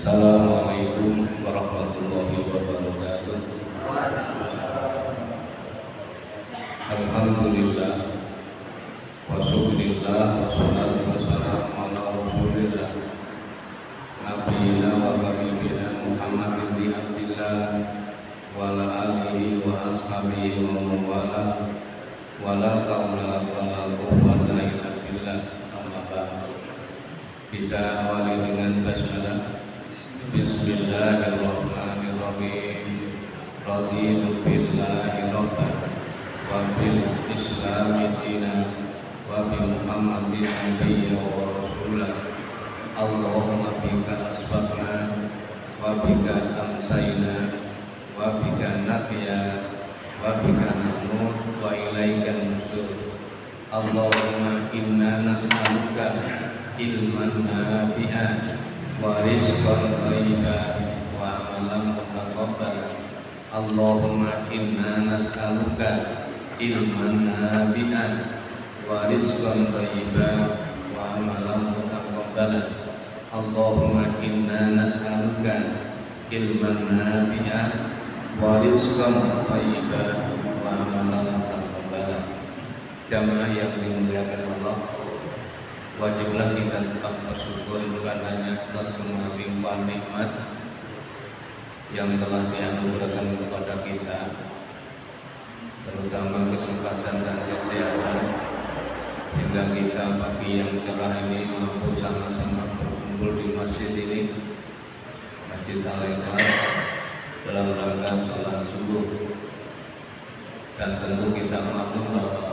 Assalamualaikum warahmatullahi wabarakatuh. Alhamdulillah wa syukurillah wa salatu wassalamu ala rasulillah nabiyina wa habibina Muhammad bin Abdillah wa ala alihi wa ashabihi wa mawala wa la hawla wa la quwwata illa billah. Amma ba'd. Kita awali dengan basmalah. Bismillahirrahmanirrahim. Raditu billahi rabban wa bil islami dinan wa bi Muhammadin nabiyyan wa rasulan. Allahumma bika asbahna wa bika amsayna wa bika nahya wa bika namut wa ilaika nusyur. Allahumma inna nas'aluka ilman nafi'an wa rizqan thayyiban wa amalan mutaqabbalan. Allahumma inna nas'aluka ilman nafi'an wa rizqan thayyiban wa amalan mutaqabbalan. Allahumma inna nas'aluka ilman nafi'an wa rizqan thayyiban wa amalan mutaqabbalan. Jamaah yang dimuliakan Allah, wajiblah kita tetap bersyukur kepadanya atas semua limpahan nikmat yang telah dianugerahkan kepada kita, terutama kesempatan dan kesehatan, sehingga kita pagi yang cerah ini mampu sama-sama berkumpul di masjid ini, Masjid Al-Ikhlas, dalam rangka sholat subuh. Dan tentu kita maklum bahwa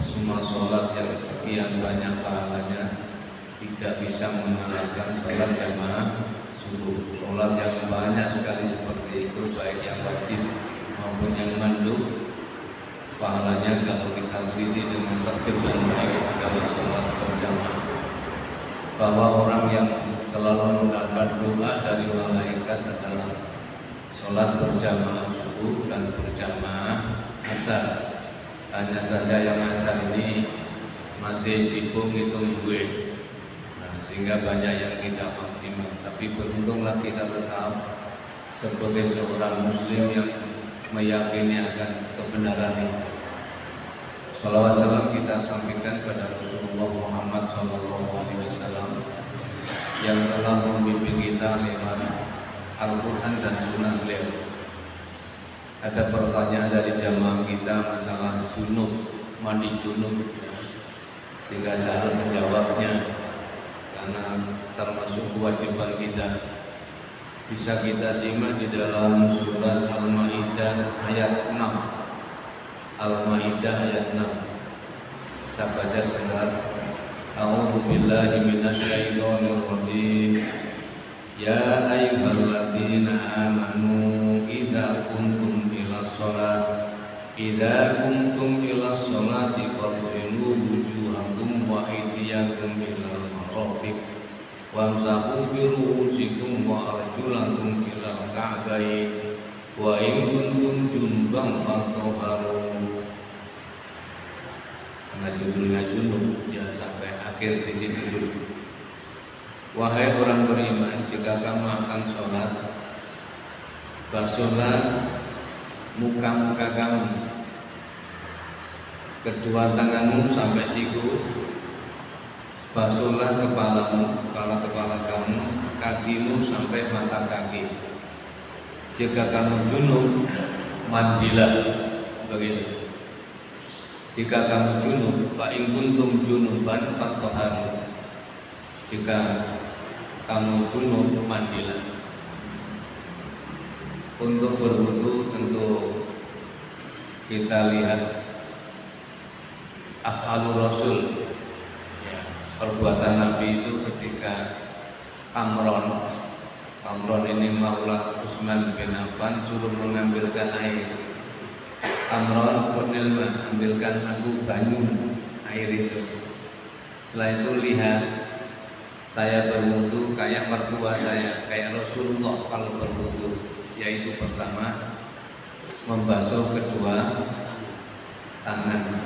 semua sholat yang sekian banyak pahalanya tidak bisa mengalahkan sholat jamaah subuh. Sholat yang banyak sekali seperti itu, baik yang wajib maupun yang mandub, pahalanya kalau kita teliti dengan tertib dan baik adalah sholat berjamaah. Bahwa orang yang selalu mendapat doa dari malaikat adalah sholat berjamaah subuh dan berjamaah asar. Hanya saja yang asar ini masih sibuk ngitung duit, sehingga banyak yang tidak maksimal. Tapi beruntunglah kita tetap sebagai seorang muslim yang meyakini akan kebenaran ini. Salawat salam kita sampaikan kepada Rasulullah Muhammad SAW yang telah membimbing kita lewat Al-Quran dan Sunnah beliau. Ada pertanyaan dari jamaah kita masalah junub, mandi junub, sehingga saya harus menjawabnya karena termasuk kewajiban kita. Bisa kita simak di dalam surat Al-Maidah ayat 6. Al-Maidah ayat 6. Saya baca sebentar. A'udzu billahi minasyaitonir rajim. Ya ayyuhalladzina amanu idza kuntum ila sholati faghsilu wujuhakum wa aydiyakum ilal marafiq wamsahu bi ru'usikum wa arjulakum ilal ka'bayn wa in kuntum junuban fatahharu. Karena judulnya junub ya sampai akhir di situ dulu. Wahai orang beriman, jika kamu akan sholat, basuhlah muka-muka kamu, kedua tanganmu sampai siku, basuhlah kepala kamu, kakimu sampai mata kaki. Jika kamu junub, mandilah, begitu. Jika kamu junub, fa in kuntum junuban fatahharu. Jika kamu junub, mandilah. Untuk berwudu tentu kita lihat af'alur rasul, ya, perbuatan Nabi itu ketika Kamron ini Maula Utsman bin Affan suruh mengambilkan air. Kamron Kornilma, ambilkan aku banyu air itu. Setelah itu lihat saya berwudu kayak mertua saya, kayak Rasulullah kalau berwudu, yaitu pertama membasuh kedua tangan,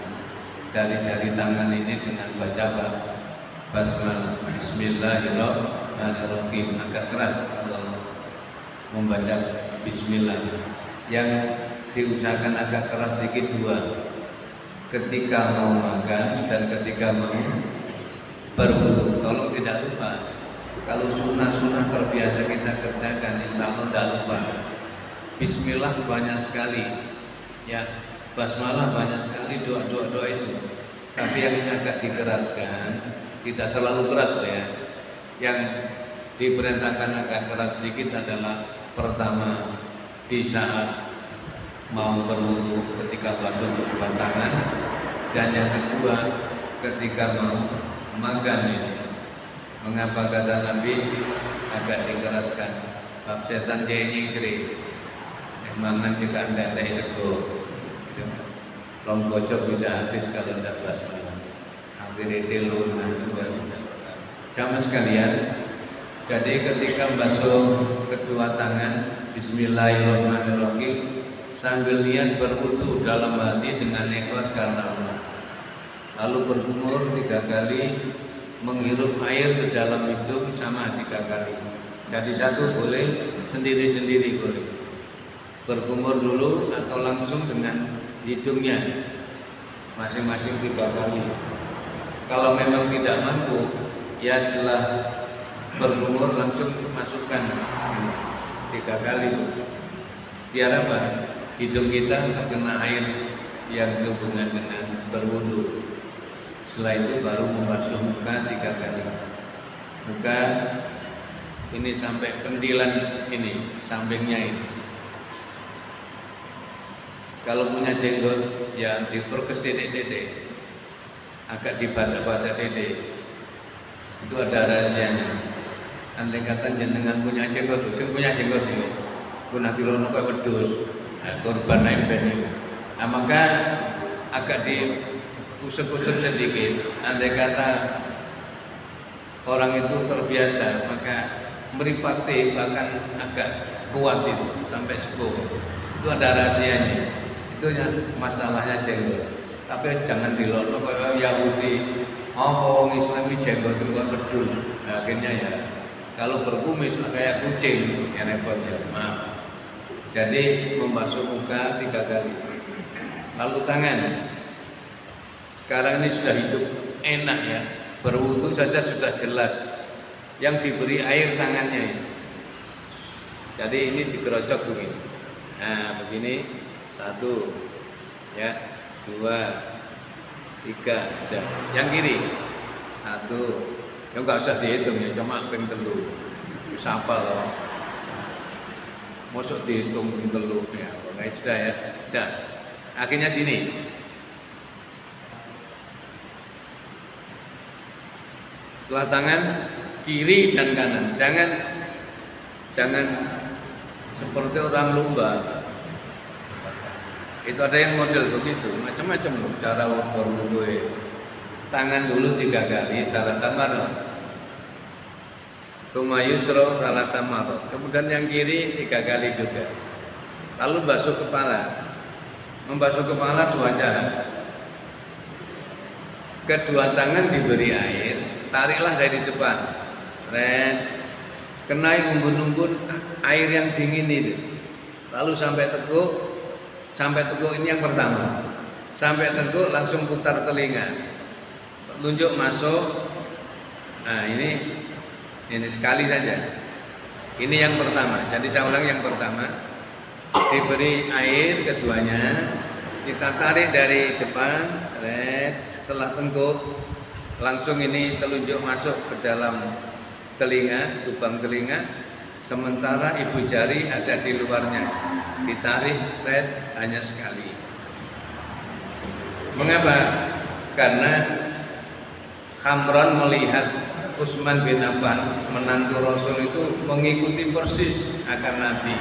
jari-jari tangan ini dengan baca basmalah, Bismillahirrahmanirrahim. Bismillahirrahmanirrahim. Agak keras kalau membaca Bismillah. Yang diusahakan agak keras sedikit dua, ketika mau makan dan ketika mau berwudu. Tolong tidak lupa. Kalau sunnah-sunnah terbiasa kita kerjakan, insya Allah tidak lupa. Bismillah banyak sekali, ya. Basmalah banyak sekali, doa-doa itu. Tapi yang agak dikeraskan, tidak terlalu keras ya. Yang diperintahkan agak keras sedikit adalah pertama di saat mau berwudu ketika basuh kedua tangan, dan yang kedua ketika mau makan ini. Mengapa kata Nabi agak dikeraskan? Bab setan jaya nyingkri, mangan juga anda teh sego. Long bocok bisa habis kalau tidak basmalah. Akhirnya teluna juga. Jamaah sekalian, jadi ketika basuh kedua tangan, Bismillahirrahmanirrahim, sambil niat berwudu dalam hati dengan ikhlas karena Allah. Lalu berkumur 3 kali, menghirup air ke dalam hidung sama 3 kali. Jadi satu boleh, sendiri-sendiri boleh. Berkumur dulu atau langsung dengan hidungnya, masing-masing 3 kali. Kalau memang tidak mampu, ya setelah berkumur langsung masukkan 3 kali. Biar apa? Hidung kita terkena air yang sehubungan dengan berwudu. Setelah itu baru membasuh muka 3 kali. Muka ini sampai pendilan ini, sampingnya ini. Kalau punya jenggot, ya diperkes titik-titik, agak dibatak-batak titik. Itu ada rahasianya. Andai kata jenengan punya jenggot, punya jenggot ini, punah dilono kok wedhus, korban nemben ini. Nah, maka agak diusuk-usuk sedikit. Andai kata orang itu terbiasa, maka meripati bahkan agak kuat itu sampai sepuh. Itu ada rahasianya. Itu yang masalahnya jenggot. Tapi jangan dilono kayak Yahudi. Orang Islam ini jenggot itu pedus. Nah, akhirnya ya kalau berkumis kayak kucing ya repot ya. Maaf. Jadi membasuh muka 3 kali. Lalu tangan. Sekarang ini sudah hidup enak ya. Berwudu saja sudah jelas. Yang diberi air tangannya. Jadi ini digerocok begini. Nah, begini. 1, ya, 2, 3 sudah. Yang kiri 1, ya nggak usah dihitung ya, cuma ping 3. Bisa apa loh? Masuk dihitung ping 3 ya, oke sudah ya, sudah. Akhirnya sini. Setelah tangan kiri dan kanan, jangan seperti orang lumba. Itu ada yang model begitu, macam-macam loh cara berwudu. Tangan dulu 3 kali, salatan marot. Summa yusra salatan marot. Kemudian yang kiri 3 kali juga. Lalu basuh kepala. Membasuh kepala 2 cara. Kedua tangan diberi air, tariklah dari depan. Seret, kenai unggun-unggun air yang dingin itu. Lalu sampai teguk. Sampai teguk ini yang pertama. Sampai teguk langsung putar telinga. Tunjuk masuk. Nah, ini sekali saja. Ini yang pertama. Jadi saya ulang yang pertama. Diberi air keduanya. Kita tarik dari depan. Setelah teguk langsung ini telunjuk masuk ke dalam telinga, lubang telinga. Sementara ibu jari ada di luarnya, ditarik hanya sekali. Mengapa? Karena Khamron melihat Utsman bin Affan, menantu Rasul itu mengikuti persis akan Nabi.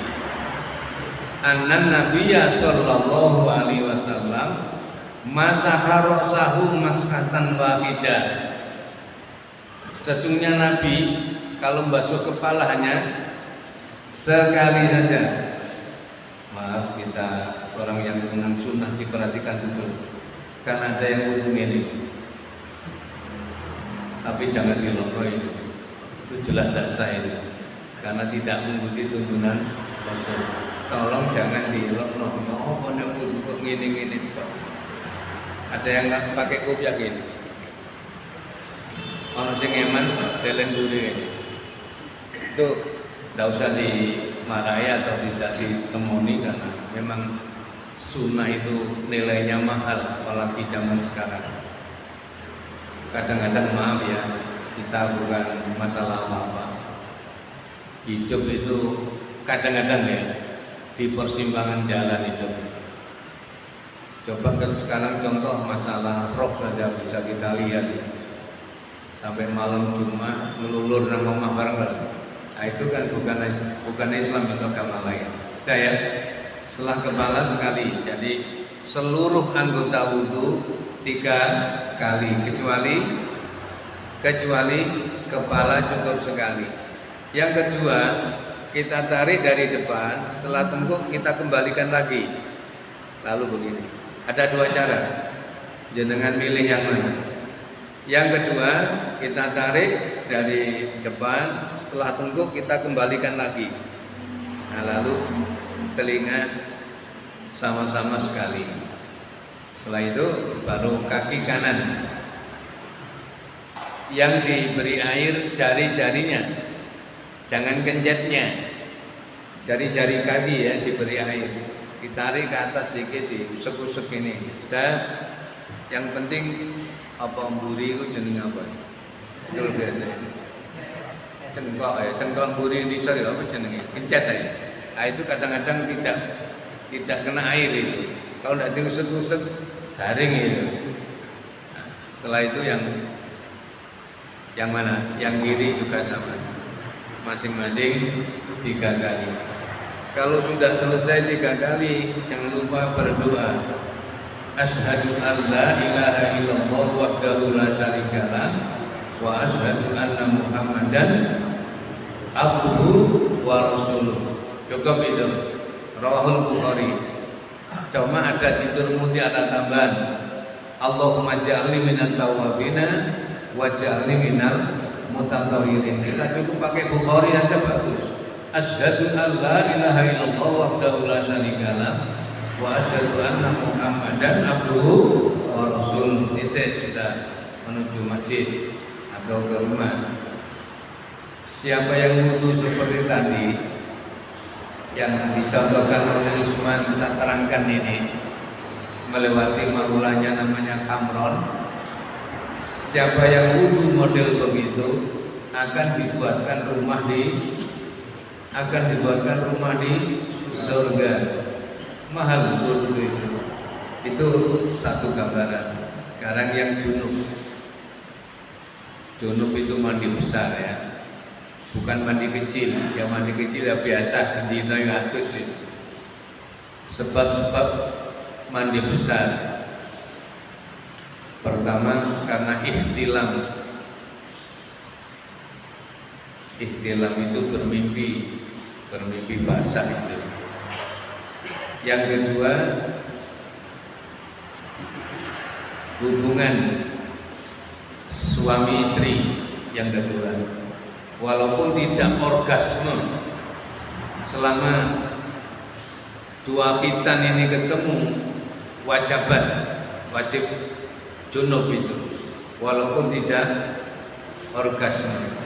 Annan Nabiyya sallallahu alaihi wasallam masaha ra'sahu mas'atan wahidah. Sesungguhnya Nabi kalau basuh kepala hanya sekali saja. Maaf, kita orang yang senang sunnah diperhatikan betul. Karena ada yang wudu ini. Tapi jangan dilongoi. Itu jelas tidak sah itu, karena tidak mengikuti tuntunan Rasul. Tolong jangan dielokno, oh pondok wudu kok ngene-ngene kok. Ada yang nggak pakai kopiah gini, orang sing eman telen duri itu tidak usah dimarahi atau tidak disemoni, karena memang sunnah itu nilainya mahal, apalagi zaman sekarang. Kadang-kadang maaf ya, kita bukan masalah apa-apa. Hidup itu kadang-kadang ya di persimpangan jalan itu. Coba kalau sekarang contoh masalah roh saja bisa kita lihat, sampai malam Jumat melulur nang omah bareng-bareng. Nah, itu kan bukan Islam, itu agama lain. Sudah ya, setelah kepala sekali, jadi seluruh anggota wudhu 3 kali, kecuali kepala cukup sekali. Yang kedua, kita tarik dari depan, setelah tengkuk kita kembalikan lagi. Lalu begini, ada 2 cara, jenengan milih yang mana. Yang kedua, kita tarik dari depan, setelah tengkuk kita kembalikan lagi. Nah, lalu telinga sama-sama sekali. Setelah itu baru kaki kanan. Yang diberi air jari-jarinya, jangan kenjetnya. Jari-jari kaki ya diberi air. Ditarik ke atas sedikit, diusek-usek ini. Sudah. Yang penting apa mburi itu jeneng apa? Itu biasa. Cengkok ya, cengkok mburi di sore apa jenenge? Kencet ya. Nah, itu kadang-kadang tidak kena air itu. Kalau tidak diusek-usek garing itu. Nah, setelah itu yang mana? Yang kiri juga sama. Masing-masing 3 kali. Kalau sudah selesai 3 kali, jangan lupa berdoa. Asyhadu an la ilaha illallah wahdahu la syarikalah wa asyhadu anna Muhammadan abduhu wa rasuluh. Cukup itu. Rawahul Bukhari. Cuma ada di Tirmidzi ada tambahan. Allahumma ja'alni minat tawwabina wa ja'alni minal mutatahhirin. Kita cukup pakai Bukhari aja bagus. Asyhadu an la ilaha illallah wahdahu la syarikalah wa asyhadu anna Muhammadan abduhu wa rasul. Titik, sudah menuju masjid atau ke rumah. Siapa yang wudu seperti tadi yang dicontohkan oleh Usman saya terangkan ini, melewati maulanya namanya Khamron. Siapa yang wudu model begitu akan dibuatkan rumah di surga. Mahal wudu itu. Itu satu gambaran. Sekarang yang junub. Junub itu mandi besar ya. Bukan mandi kecil. Yang mandi kecil ya biasa dino yang atus itu. Sebab-sebab mandi besar. Pertama karena ihtilam. Ihtilam itu bermimpi basah itu. Yang kedua, hubungan suami istri. Yang kedua, walaupun tidak orgasme, selama 2 khitan ini ketemu, wajib junub itu, walaupun tidak orgasme.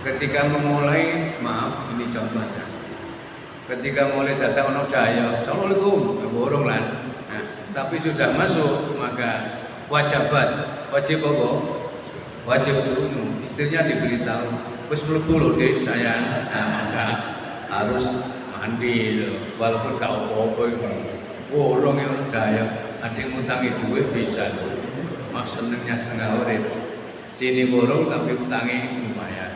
Ketika memulai, maaf ini contohnya, ketika mulai datang ono daya, assalamualaikum, borong lah. Nah, tapi sudah masuk maka wajib apa? Wajib dulu. Istrinya diberitahu, wis mlebu lho Dik sayang. Nah, maka harus mandi lho, walaupun gak apa-apa itu. Borong ya daya, adik ngutangi duit bisa lho. Mas senengnya setengah urip. Sini borong tapi utangi lumayan.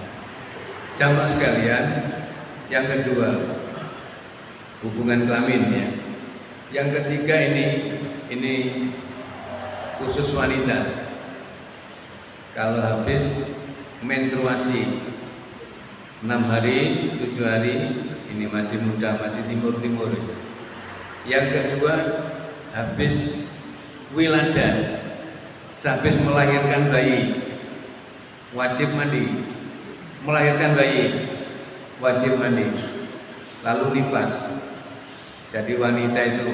Jamaah sekalian, yang kedua hubungan kelamin ya. Yang ketiga ini khusus wanita. Kalau habis menstruasi 6 hari, 7 hari, ini masih muda, masih timur-timur. Yang kedua habis wilada, habis melahirkan bayi, wajib mandi. melahirkan bayi wajib mandi, lalu nifas. Jadi wanita itu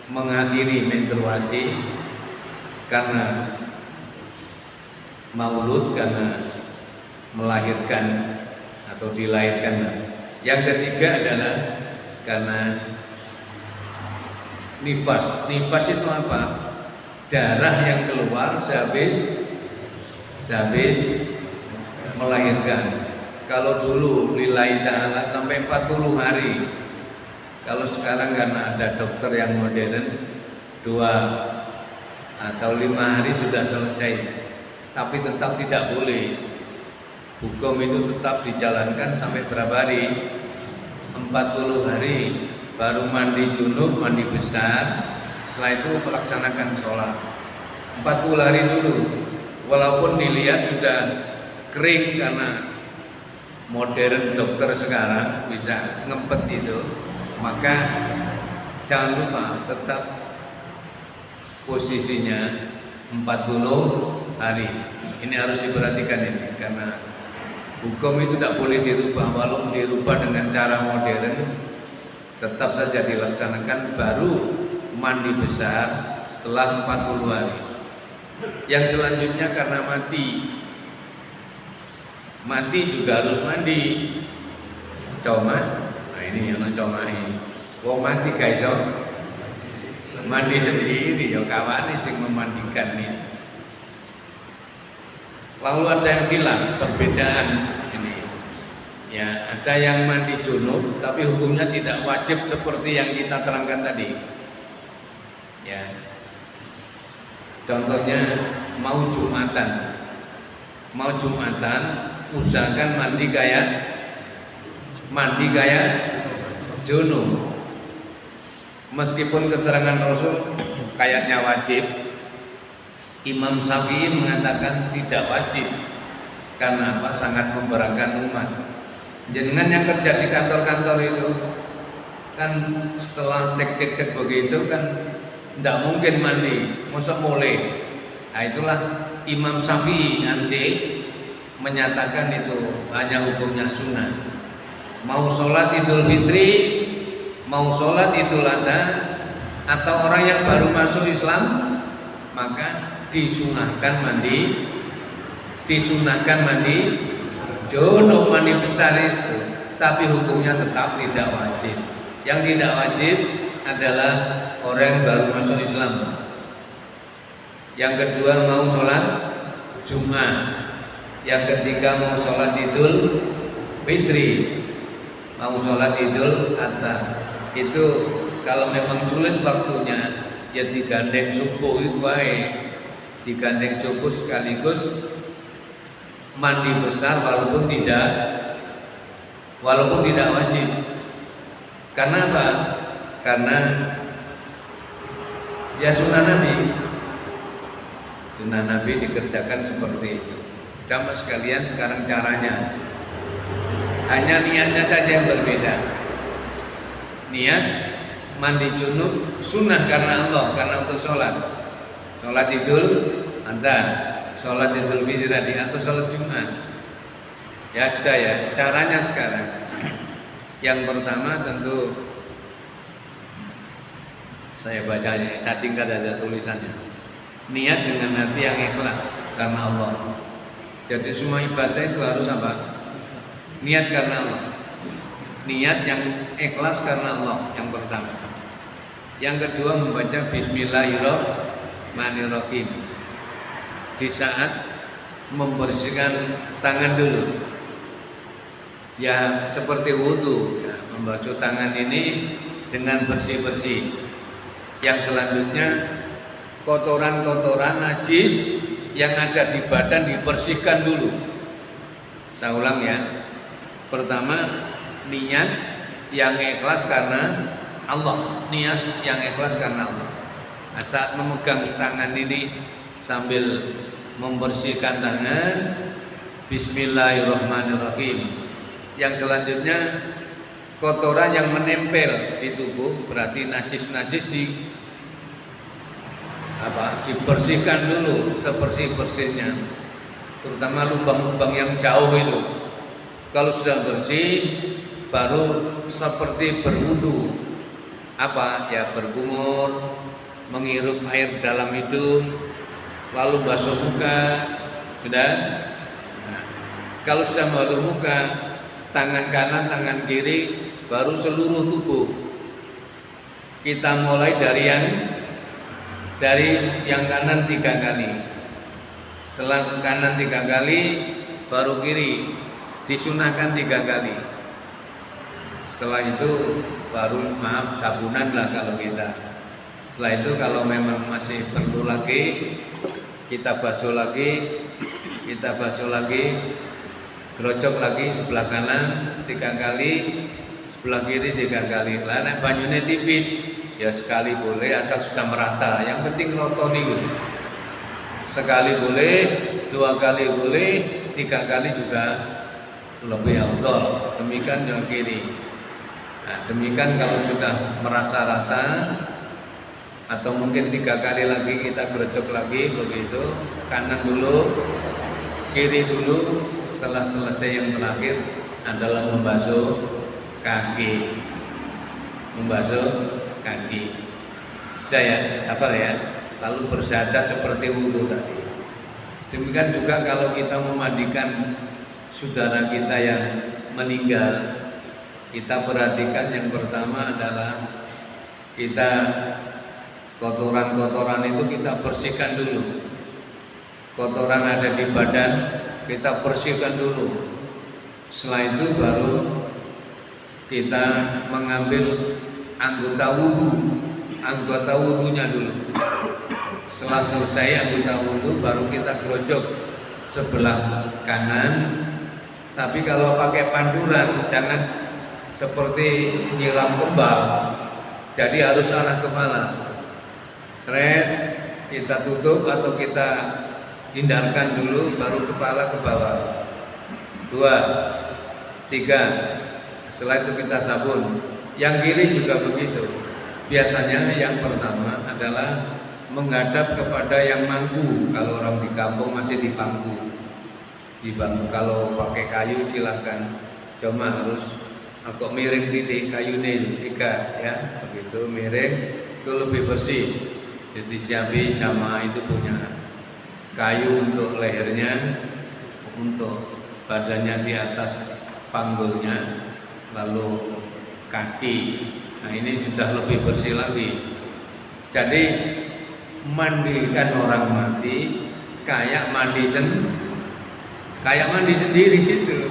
mengakhiri menstruasi karena maulud, karena melahirkan atau dilahirkan. Yang ketiga adalah karena nifas. Nifas itu apa? Darah yang keluar sehabis melahirkan. Kalau dulu lillahi ta'ala sampai 40 hari. Kalau sekarang karena ada dokter yang modern 2 atau 5 hari sudah selesai. Tapi tetap tidak boleh. Hukum itu tetap dijalankan sampai berapa hari? 40 hari. Baru mandi junub, mandi besar. Setelah itu melaksanakan sholat 40 hari dulu. Walaupun dilihat sudah kering karena modern dokter sekarang bisa ngempet itu, maka jangan lupa tetap posisinya 40 hari. Ini harus diperhatikan ini, karena hukum itu tidak boleh dirubah. Walaupun dirubah dengan cara modern, tetap saja dilaksanakan baru mandi besar setelah 40 hari. Yang selanjutnya karena mati juga harus mandi. Coma, nah ini yang coma ini. Wong mati guys, mandi sendiri, ya kawan sing memandikan nih. Lalu ada yang hilang perbedaan ini. Ya, ada yang mandi junub, tapi hukumnya tidak wajib seperti yang kita terangkan tadi. Ya, contohnya mau Jumatan, usahakan mandi kayak junub. Meskipun keterangan Rasul kayaknya wajib, Imam Syafi'i mengatakan tidak wajib. Karena apa? Sangat memberatkan umat. Jangan yang kerja di kantor-kantor itu kan setelah tek begitu kan tidak mungkin mandi, masa mulai. Nah itulah Imam Syafi'i menyatakan itu hanya hukumnya sunnah. Mau sholat Idul Fitri, mau sholat Idul Adha, atau orang yang baru masuk Islam, maka disunahkan mandi junub, mandi besar itu. Tapi hukumnya tetap tidak wajib. Yang tidak wajib adalah orang yang baru masuk Islam. Yang kedua mau sholat Jumat. Yang ketiga mau sholat Idul Fitri, mau sholat Idul Adha. Itu kalau memang sulit waktunya, ya digandeng subuh itu baik. Digandeng subuh sekaligus mandi besar walaupun tidak wajib. Karena apa? Karena ya sunnah Nabi dikerjakan seperti itu. Jamaah sekalian, sekarang caranya hanya niatnya saja yang berbeda. Niat mandi junub sunnah karena Allah, karena untuk sholat Idul Adha, sholat Idul Fitri atau sholat Jumat. Ya sudah ya, caranya sekarang. Yang pertama tentu saya bacanya, saya singkat ada tulisannya. Niat dengan hati yang ikhlas karena Allah. Jadi semua ibadah itu harus apa? Niat karena Allah. Niat yang ikhlas karena Allah yang pertama. Yang kedua membaca Bismillahirrahmanirrahim. Di saat membersihkan tangan dulu. Ya seperti wudhu, ya, membasuh tangan ini dengan bersih-bersih. Yang selanjutnya kotoran-kotoran najis yang ada di badan dibersihkan dulu. Saya ulang ya. Pertama niat yang ikhlas karena Allah, niat yang ikhlas karena Allah. Nah, saat memegang tangan ini sambil membersihkan tangan, Bismillahirrahmanirrahim. Yang selanjutnya kotoran yang menempel di tubuh, berarti najis-najis dibersihkan dulu sebersih-bersihnya, terutama lubang-lubang yang jauh itu Kalau sudah bersih, baru seperti berwudu. Apa? Ya berkumur, menghirup air dalam hidung, lalu basuh muka. Sudah? Nah, kalau sudah basuh muka, tangan kanan, tangan kiri, baru seluruh tubuh. Kita mulai dari yang kanan 3 kali. Setelah kanan 3 kali, baru kiri disunahkan 3 kali. Setelah itu baru sabunan lah kalau kita. Setelah itu kalau memang masih perlu lagi, kita basuh lagi, gerocok lagi sebelah kanan 3 kali, sebelah kiri 3 kali. Lah nek banyune tipis, ya sekali boleh asal sudah merata. Yang penting roto niku. Sekali boleh, 2 kali boleh, 3 kali juga lebih afdal. Demikian yang kiri. Nah, demikian kalau sudah merasa rata, atau mungkin 3 kali lagi kita gerocok lagi begitu, kanan dulu, kiri dulu. Setelah selesai yang terakhir adalah membasuh kaki. Saya hafal ya. Lalu bersyahadat seperti wudu tadi. Demikian juga kalau kita memandikan saudara kita yang meninggal, kita perhatikan yang pertama adalah kita kotoran-kotoran itu kita bersihkan dulu. Kotoran ada di badan kita bersihkan dulu. Setelah itu baru kita mengambil anggota wudhunya dulu. Setelah selesai anggota wudhu baru kita gerojok sebelah kanan. Tapi kalau pakai panduran jangan seperti nyiram kembang, jadi harus arah kepala. Seret, kita tutup atau kita hindarkan dulu, baru kepala ke bawah. 2, 3. Setelah itu kita sabun. Yang kiri juga begitu. Biasanya yang pertama adalah menghadap kepada yang mangku. Kalau orang di kampung masih di bangku. Kalau pakai kayu silakan. Cuma harus agak miring titik kayunya 3 ya. Begitu miring itu lebih bersih. Jadi siapi jamaah itu punya kayu untuk lehernya, untuk badannya di atas panggulnya, lalu kaki. Nah ini sudah lebih bersih lagi. Jadi mandikan orang mati kayak mandi sendiri gitu.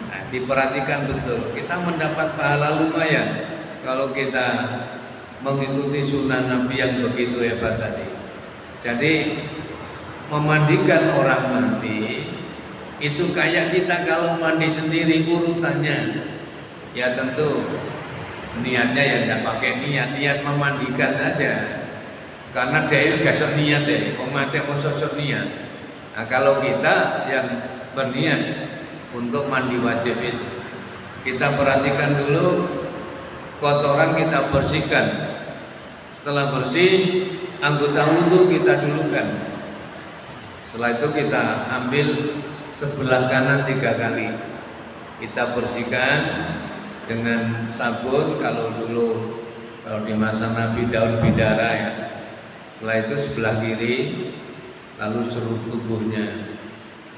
Nah, diperhatikan betul. Kita mendapat pahala lumayan kalau kita mengikuti sunnah Nabi yang begitu hebat tadi. Jadi memandikan orang mati itu kayak kita kalau mandi sendiri urutannya. Ya tentu niatnya ya tidak pakai niat memandikan aja. Karena dia itu gak sok niat ya, mati mau sosok niat. Nah kalau kita yang berniat untuk mandi wajib itu, kita perhatikan dulu kotoran kita bersihkan. Setelah bersih, anggota wudhu kita dulukan. Setelah itu kita ambil sebelah kanan 3 kali. Kita bersihkan dengan sabun. Kalau di masa Nabi daun bidara ya. Setelah itu sebelah kiri, lalu seluruh tubuhnya.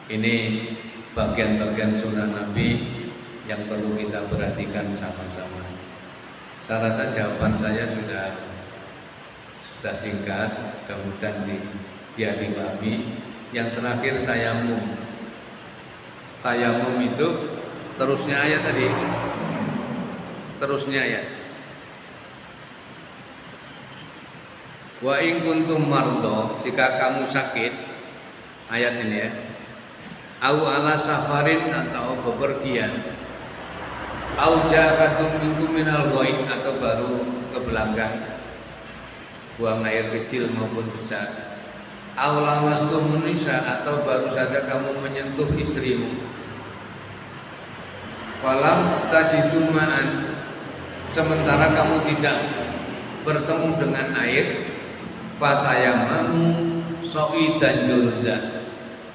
Ini bagian-bagian sunnah Nabi yang perlu kita perhatikan sama-sama. Saya rasa jawaban saya sudah singkat, mudah-mudahan dia dipahami. Yang terakhir tayamum. Tayamum itu terusnya ayat tadi. Terusnya ayat. Wa in kuntum mardo, jika kamu sakit, ayat ini ya. Au ala safarin, atau bepergian. Au ja'atum minkum minal ghaib, atau baru ke belakang, buang air kecil maupun besar. Au lamastumun nisa, atau baru saja kamu menyentuh istrimu. Falam tajidu ma'an, sementara kamu tidak bertemu dengan air. Fatayamamu so'idan julza,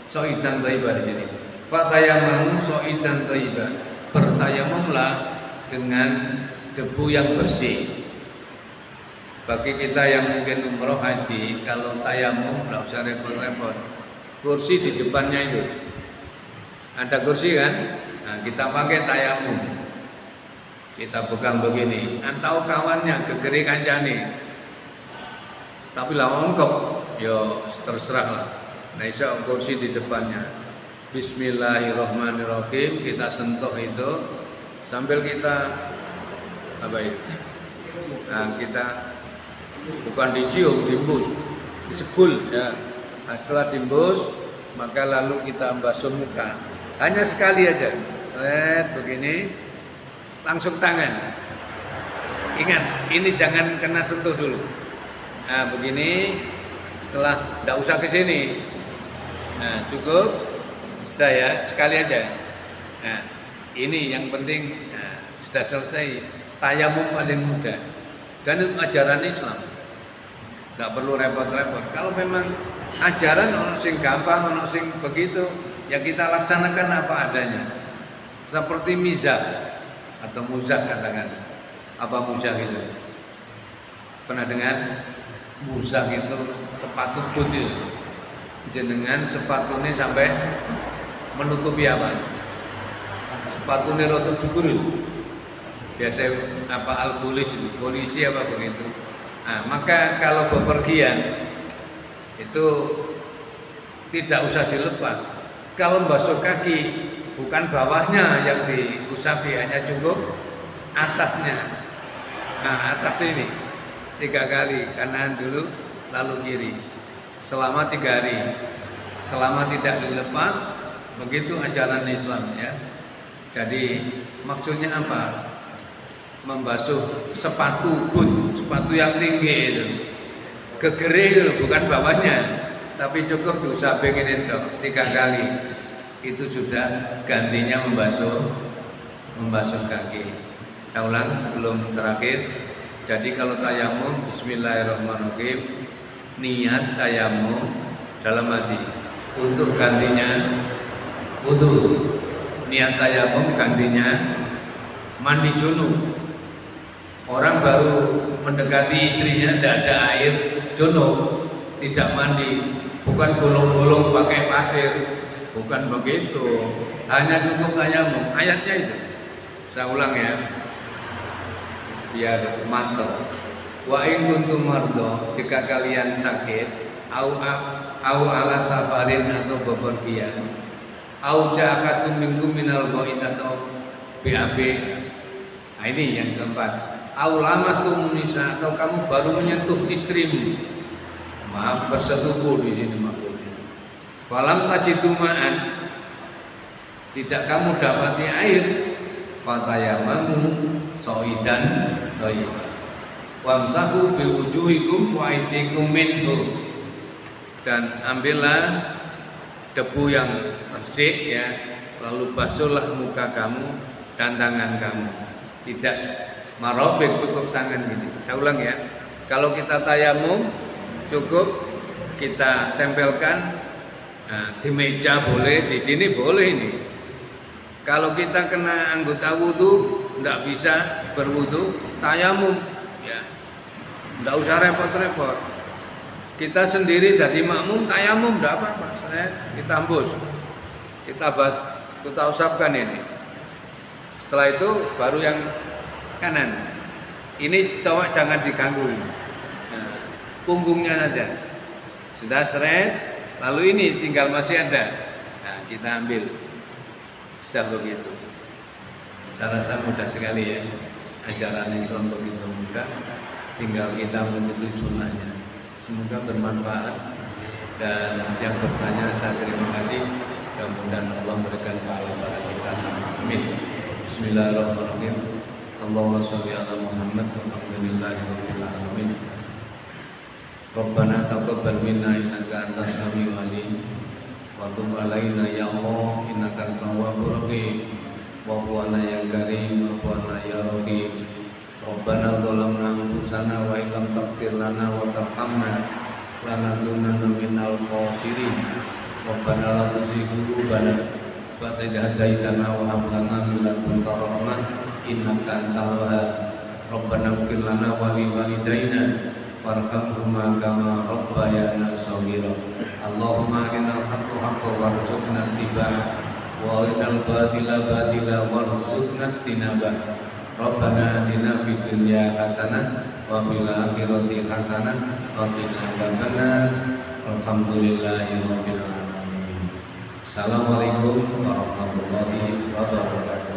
so'idan thayyibah di sini. Fatayamamu so'idan thayyiban. Bertayamumlah dengan debu yang bersih. Bagi kita yang mungkin umroh haji, kalau tayamum nggak usah repot-repot. Kursi di depannya itu, ada kursi kan? Nah, kita pakai tayamum. Kita pegang begini. Antau kawannya gegeri kancane. Tapi lah ongkop, yo terserah lah. Nah, iso kursi di depannya. Bismillahirrahmanirrahim, kita sentuh itu sambil kita apa itu? Nah, kita bukan dicium, diembus, disebul ya. Nah, setelah diembus, maka lalu kita basuh muka. Hanya sekali aja. Set begini, langsung tangan. Ingat, ini jangan kena sentuh dulu. Nah, begini, setelah tidak usah ke sini. Nah, cukup. Sudah ya, sekali aja. Nah, ini yang penting. Nah, sudah selesai. Tayamum paling mudah. Dan itu ajaran Islam. Tidak perlu repot-repot. Kalau memang ajaran ono sing gampang, ono sing begitu, ya kita laksanakan apa adanya. Seperti mizah atau muzah katakan. Apa muzah itu? Pernah dengar? Muzah itu sepatu boot itu. Jenengan sepatunya sampai menutupi apa? Sepatunya rotok cukur itu. Biasa apa al-polis itu, polisi apa begitu. Nah, maka kalau bepergian itu tidak usah dilepas. Kalau basuh kaki bukan bawahnya yang diusapi, hanya cukup atasnya. Nah, atas ini 3 kali, kanan dulu lalu kiri selama 3 hari. Selama tidak dilepas, begitu ajaran Islam ya. Jadi maksudnya apa? Membasuh sepatu boot, sepatu yang tinggi itu. Gegeri itu bukan bawahnya, tapi cukup diusap begini toh 3 kali. Itu sudah gantinya membasuh kaki. Saya ulang sebelum terakhir. Jadi kalau tayamum, bismillahirrahmanirrahim, niat tayamum dalam hati. Untuk gantinya wudu. Niat tayamum gantinya mandi junub. Orang baru mendekati istrinya tidak ada air junub, tidak mandi, bukan gulung-gulung pakai pasir, bukan begitu. Hanya cukup tayamum. Ayatnya itu. Saya ulang ya. Biar mantap. Wa in kuntum mardo, jika kalian sakit, au ala safarin atau bepergian, au ja'ahatum minkum minal ghaid atau BAB. Nah, ini yang keempat. Au lamastum nisa, atau kamu baru menyentuh istrimu. Maaf, bersetubuh di sini maksudnya. Falam tajidu ma'an, tidak kamu dapati air, fatayamamu so'idan thayyiban. Wamsahu biwujuhikum wa aydikum minhu, dan ambillah debu yang bersih ya, lalu basuhlah muka kamu dan tangan kamu. Tidak marofik, cukup tangan gini. Saya ulang ya. Kalau kita tayamum cukup kita tempelkan, nah, di meja boleh, di sini boleh ini. Kalau kita kena anggota wudhu, tidak bisa berwudhu, tayamum ya. Tidak usah repot-repot. Kita sendiri jadi makmum, tayamum tidak apa-apa. Kita hembus, kita usapkan ini. Setelah itu baru yang kanan. Ini cowok jangan diganggu. Nah, punggungnya saja. Sudah seret, lalu ini tinggal masih ada. Nah, kita ambil. Sudah begitu. Saya rasa mudah sekali ya. Ajaran Islam begitu mudah. Tinggal kita menuju sunnahnya. Semoga bermanfaat. Dan yang bertanya saya terima kasih. Mudah-mudahan Allah memberikan pahala pada kita sama. Amin. Bismillahirrahmanirrahim. Allahumma sholli ala Muhammad walhamdulillahirabbil alamin. Rabbana taqabbal minna innaka antas samiul alim wa tub alaina ya Allah innaka antat tawwabur rahim wa huwa ya karim wa huwa ya rahim. Rabbana zalamna anfusana wa illam taghfir lana wa tarhamna lanakunanna minal khasirin. Rabbana la tuzigh qulubana wa qad hadaitana wa hab lana min ladunka rahmah innaka antal wahhab. Rabbana ighfir lana wa li walidayna warhamhuma kama rabbayana shaghira. Allahumma arinal haqqa haqqan warzuqna ittiba'ah wa arinal batila batila warzuqna ijtinabah. Rabbana atina fid dunya hasanah wa fil akhirati hasanah wa qina adzabannar. Alhamdulillahirabbil alamin. Assalamualaikum warahmatullahi wabarakatuh.